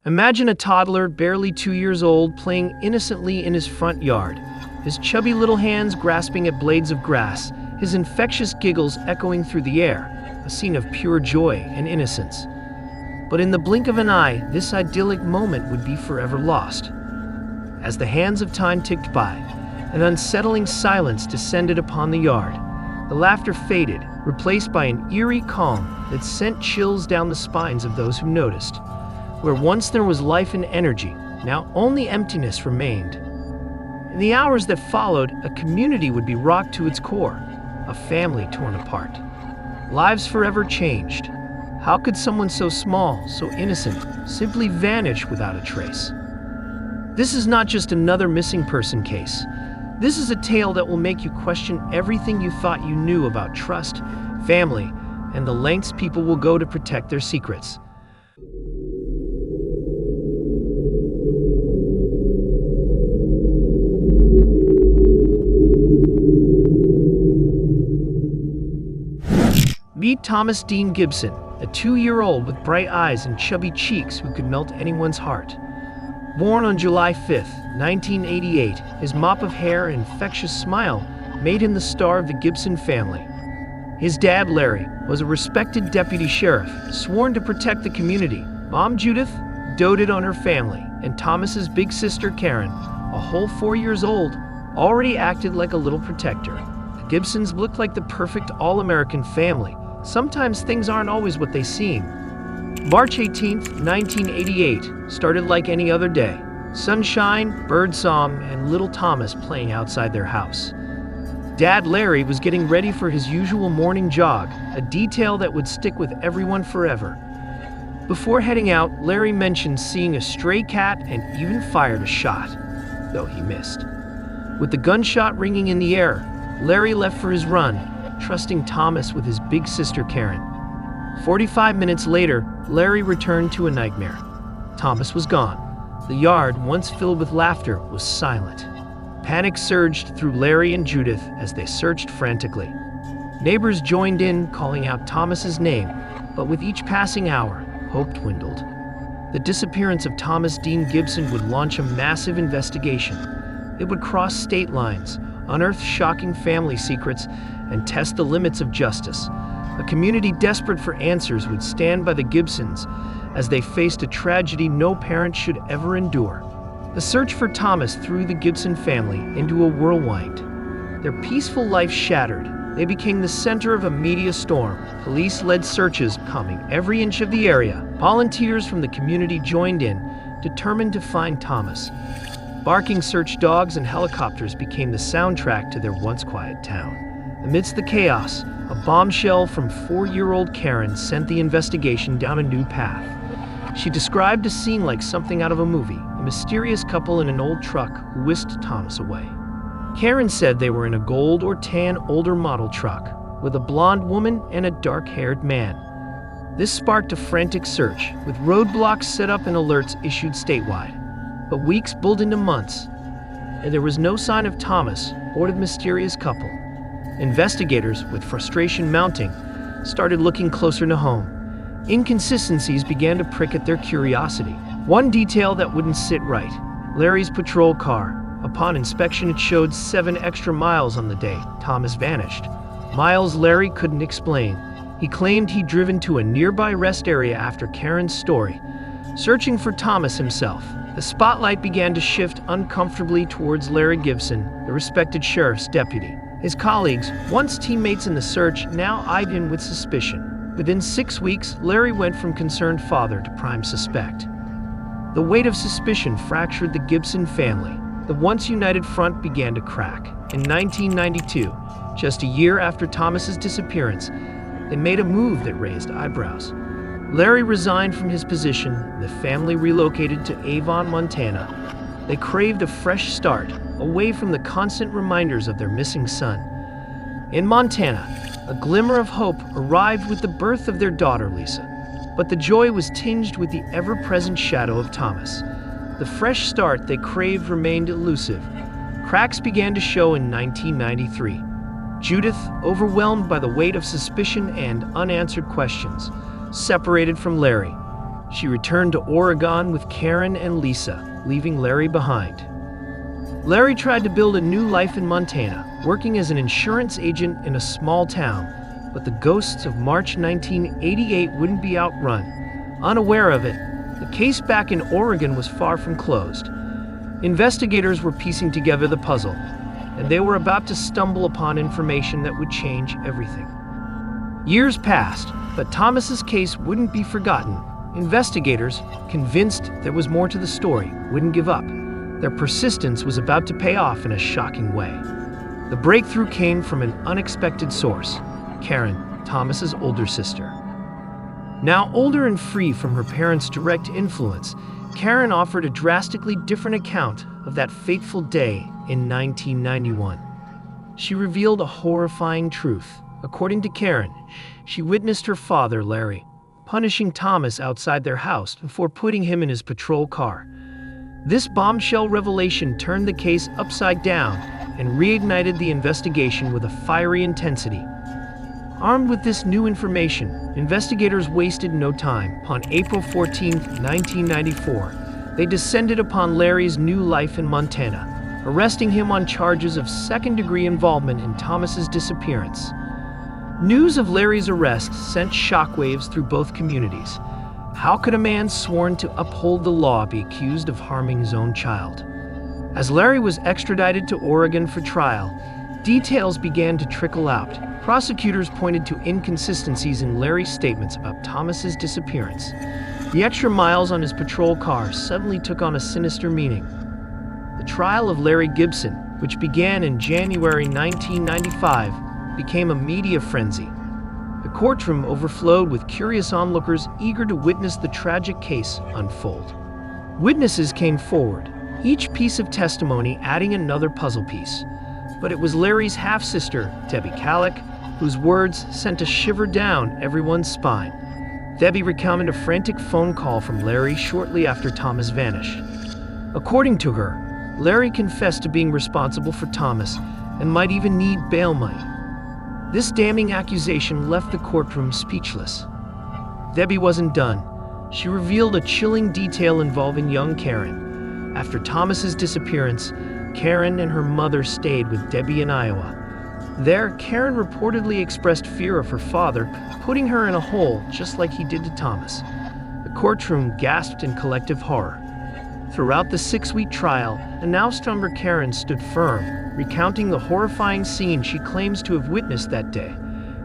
Imagine a toddler, barely 2 years old, playing innocently in his front yard, his chubby little hands grasping at blades of grass, his infectious giggles echoing through the air, a scene of pure joy and innocence. But in the blink of an eye, this idyllic moment would be forever lost. As the hands of time ticked by, an unsettling silence descended upon the yard. The laughter faded, replaced by an eerie calm that sent chills down the spines of those who noticed. Where once there was life and energy, now only emptiness remained. In the hours that followed, a community would be rocked to its core, a family torn apart. Lives forever changed. How could someone so small, so innocent, simply vanish without a trace? This is not just another missing person case. This is a tale that will make you question everything you thought you knew about trust, family, and the lengths people will go to protect their secrets. Meet Thomas Dean Gibson, a 2-year-old with bright eyes and chubby cheeks who could melt anyone's heart. Born on July 5, 1988, his mop of hair and infectious smile made him the star of the Gibson family. His dad, Larry, was a respected deputy sheriff, sworn to protect the community. Mom, Judith, doted on her family, and Thomas's big sister, Karen, a whole 4 years old, already acted like a little protector. The Gibsons looked like the perfect all-American family. Sometimes things aren't always what they seem. March 18, 1988, started like any other day. Sunshine, birdsong, and little Thomas playing outside their house. Dad Larry was getting ready for his usual morning jog, a detail that would stick with everyone forever. Before heading out, Larry mentioned seeing a stray cat and even fired a shot, though he missed. With the gunshot ringing in the air, Larry left for his run, trusting Thomas with his big sister Karen. 45 minutes later, Larry returned to a nightmare. Thomas was gone. The yard, once filled with laughter, was silent. Panic surged through Larry and Judith as they searched frantically. Neighbors joined in, calling out Thomas's name, but with each passing hour, hope dwindled. The disappearance of Thomas Dean Gibson would launch a massive investigation. It would cross state lines, unearth shocking family secrets, and test the limits of justice. A community desperate for answers would stand by the Gibsons as they faced a tragedy no parent should ever endure. The search for Thomas threw the Gibson family into a whirlwind. Their peaceful life shattered. They became the center of a media storm. Police-led searches combing every inch of the area. Volunteers from the community joined in, determined to find Thomas. Barking search dogs and helicopters became the soundtrack to their once quiet town. Amidst the chaos, a bombshell from 4-year-old Karen sent the investigation down a new path. She described a scene like something out of a movie, a mysterious couple in an old truck who whisked Thomas away. Karen said they were in a gold or tan older model truck, with a blonde woman and a dark-haired man. This sparked a frantic search, with roadblocks set up and alerts issued statewide. But weeks bulled into months, and there was no sign of Thomas or the mysterious couple. Investigators, with frustration mounting, started looking closer to home. Inconsistencies began to prick at their curiosity. One detail that wouldn't sit right: Larry's patrol car. Upon inspection, it showed 7 extra miles on the day Thomas vanished. Miles Larry couldn't explain. He claimed he'd driven to a nearby rest area after Karen's story, searching for Thomas himself. The spotlight began to shift uncomfortably towards Larry Gibson, the respected sheriff's deputy. His colleagues, once teammates in the search, now eyed him with suspicion. Within 6 weeks, Larry went from concerned father to prime suspect. The weight of suspicion fractured the Gibson family. The once united front began to crack. In 1992, just a year after Thomas's disappearance, they made a move that raised eyebrows. Larry resigned from his position, the family relocated to Avon, Montana. They craved a fresh start, away from the constant reminders of their missing son. In Montana, a glimmer of hope arrived with the birth of their daughter, Lisa. But the joy was tinged with the ever-present shadow of Thomas. The fresh start they craved remained elusive. Cracks began to show in 1993. Judith, overwhelmed by the weight of suspicion and unanswered questions, separated from Larry. She returned to Oregon with Karen and Lisa, leaving Larry behind. Larry tried to build a new life in Montana, working as an insurance agent in a small town, but the ghosts of March 1988 wouldn't be outrun. Unaware of it, the case back in Oregon was far from closed. Investigators were piecing together the puzzle, and they were about to stumble upon information that would change everything. Years passed, but Thomas's case wouldn't be forgotten. Investigators, convinced there was more to the story, wouldn't give up. Their persistence was about to pay off in a shocking way. The breakthrough came from an unexpected source, Karen, Thomas's older sister. Now older and free from her parents' direct influence, Karen offered a drastically different account of that fateful day in 1991. She revealed a horrifying truth. According to Karen, she witnessed her father, Larry, punishing Thomas outside their house before putting him in his patrol car. This bombshell revelation turned the case upside down and reignited the investigation with a fiery intensity. Armed with this new information, investigators wasted no time. On April 14, 1994, they descended upon Larry's new life in Montana, arresting him on charges of second-degree involvement in Thomas's disappearance. News of Larry's arrest sent shockwaves through both communities. How could a man sworn to uphold the law be accused of harming his own child? As Larry was extradited to Oregon for trial, details began to trickle out. Prosecutors pointed to inconsistencies in Larry's statements about Thomas's disappearance. The extra miles on his patrol car suddenly took on a sinister meaning. The trial of Larry Gibson, which began in January 1995, became a media frenzy. The courtroom overflowed with curious onlookers eager to witness the tragic case unfold. Witnesses came forward, each piece of testimony adding another puzzle piece. But it was Larry's half-sister, Debbie Kallick, whose words sent a shiver down everyone's spine. Debbie recounted a frantic phone call from Larry shortly after Thomas vanished. According to her, Larry confessed to being responsible for Thomas and might even need bail money. This damning accusation left the courtroom speechless. Debbie wasn't done. She revealed a chilling detail involving young Karen. After Thomas's disappearance, Karen and her mother stayed with Debbie in Iowa. There, Karen reportedly expressed fear of her father, putting her in a hole just like he did to Thomas. The courtroom gasped in collective horror. Throughout the 6-week trial, a now somber Karen stood firm, recounting the horrifying scene she claims to have witnessed that day.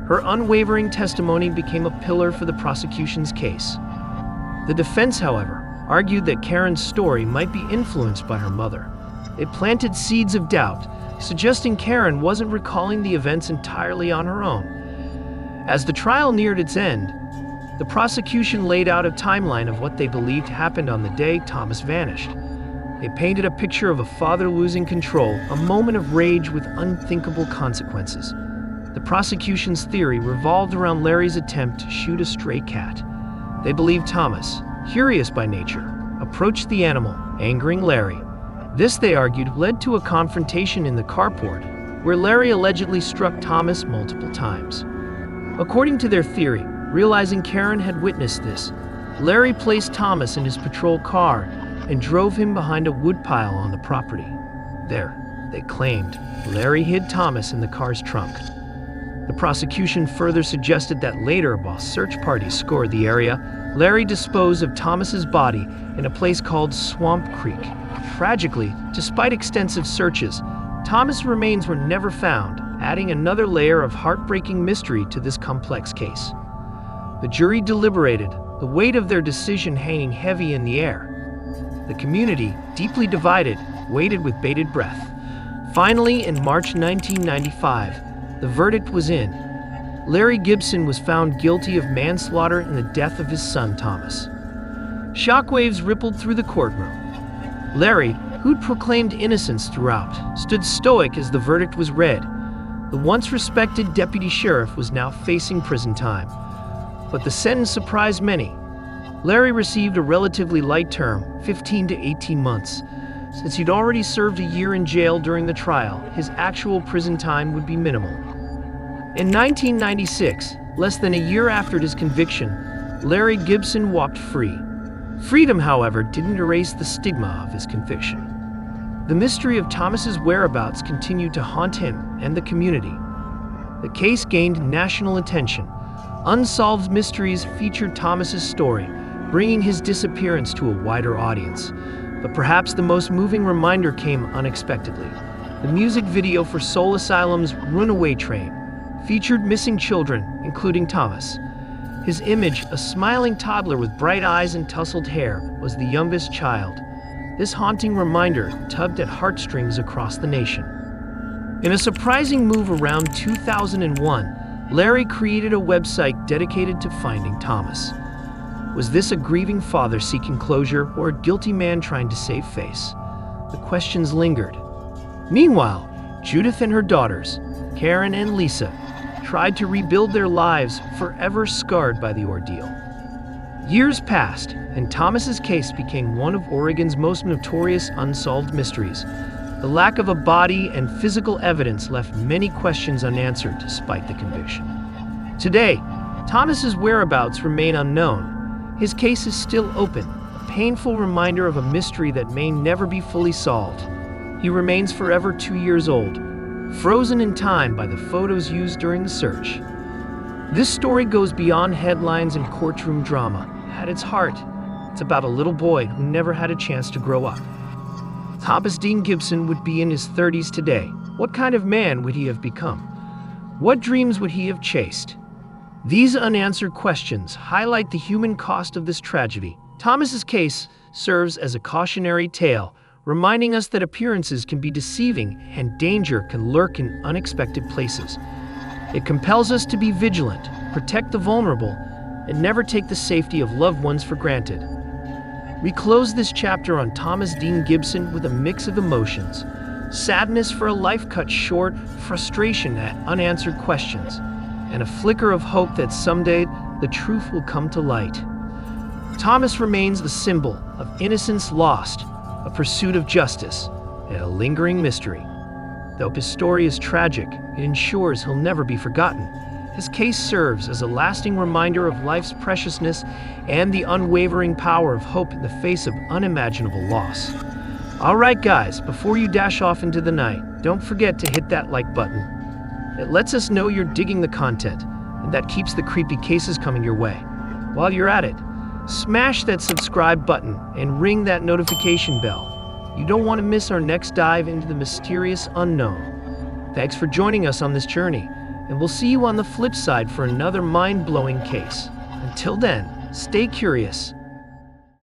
Her unwavering testimony became a pillar for the prosecution's case. The defense, however, argued that Karen's story might be influenced by her mother. It planted seeds of doubt, suggesting Karen wasn't recalling the events entirely on her own. As the trial neared its end, the prosecution laid out a timeline of what they believed happened on the day Thomas vanished. They painted a picture of a father losing control, a moment of rage with unthinkable consequences. The prosecution's theory revolved around Larry's attempt to shoot a stray cat. They believed Thomas, curious by nature, approached the animal, angering Larry. This, they argued, led to a confrontation in the carport, where Larry allegedly struck Thomas multiple times. According to their theory, realizing Karen had witnessed this, Larry placed Thomas in his patrol car and drove him behind a woodpile on the property. There, they claimed, Larry hid Thomas in the car's trunk. The prosecution further suggested that later, while search parties scoured the area, Larry disposed of Thomas's body in a place called Swamp Creek. Tragically, despite extensive searches, Thomas' remains were never found, adding another layer of heartbreaking mystery to this complex case. The jury deliberated, the weight of their decision hanging heavy in the air. The community, deeply divided, waited with bated breath. Finally, in March 1995, the verdict was in. Larry Gibson was found guilty of manslaughter in the death of his son, Thomas. Shockwaves rippled through the courtroom. Larry, who'd proclaimed innocence throughout, stood stoic as the verdict was read. The once respected deputy sheriff was now facing prison time. But the sentence surprised many. Larry received a relatively light term, 15 to 18 months. Since he'd already served a year in jail during the trial, his actual prison time would be minimal. In 1996, less than a year after his conviction, Larry Gibson walked free. Freedom, however, didn't erase the stigma of his conviction. The mystery of Thomas's whereabouts continued to haunt him and the community. The case gained national attention. Unsolved Mysteries featured Thomas's story, bringing his disappearance to a wider audience. But perhaps the most moving reminder came unexpectedly. The music video for Soul Asylum's Runaway Train featured missing children, including Thomas. His image, a smiling toddler with bright eyes and tousled hair, was the youngest child. This haunting reminder tugged at heartstrings across the nation. In a surprising move around 2001, Larry created a website dedicated to finding Thomas. Was this a grieving father seeking closure or a guilty man trying to save face? The questions lingered. Meanwhile, Judith and her daughters, Karen and Lisa, tried to rebuild their lives, forever scarred by the ordeal. Years passed, and Thomas's case became one of Oregon's most notorious unsolved mysteries. The lack of a body and physical evidence left many questions unanswered despite the conviction. Today, Thomas's whereabouts remain unknown. His case is still open, a painful reminder of a mystery that may never be fully solved. He remains forever 2 years old, frozen in time by the photos used during the search. This story goes beyond headlines and courtroom drama. At its heart, it's about a little boy who never had a chance to grow up. Thomas Dean Gibson would be in his 30s today. What kind of man would he have become? What dreams would he have chased? These unanswered questions highlight the human cost of this tragedy. Thomas's case serves as a cautionary tale, reminding us that appearances can be deceiving and danger can lurk in unexpected places. It compels us to be vigilant, protect the vulnerable, and never take the safety of loved ones for granted. We close this chapter on Thomas Dean Gibson with a mix of emotions: sadness for a life cut short, frustration at unanswered questions, and a flicker of hope that someday the truth will come to light. Thomas remains a symbol of innocence lost, a pursuit of justice, and a lingering mystery. Though his story is tragic, it ensures he'll never be forgotten. His case serves as a lasting reminder of life's preciousness and the unwavering power of hope in the face of unimaginable loss. All right, guys, before you dash off into the night, don't forget to hit that like button. It lets us know you're digging the content, and that keeps the creepy cases coming your way. While you're at it, smash that subscribe button and ring that notification bell. You don't want to miss our next dive into the mysterious unknown. Thanks for joining us on this journey, and we'll see you on the flip side for another mind-blowing case. Until then, stay curious,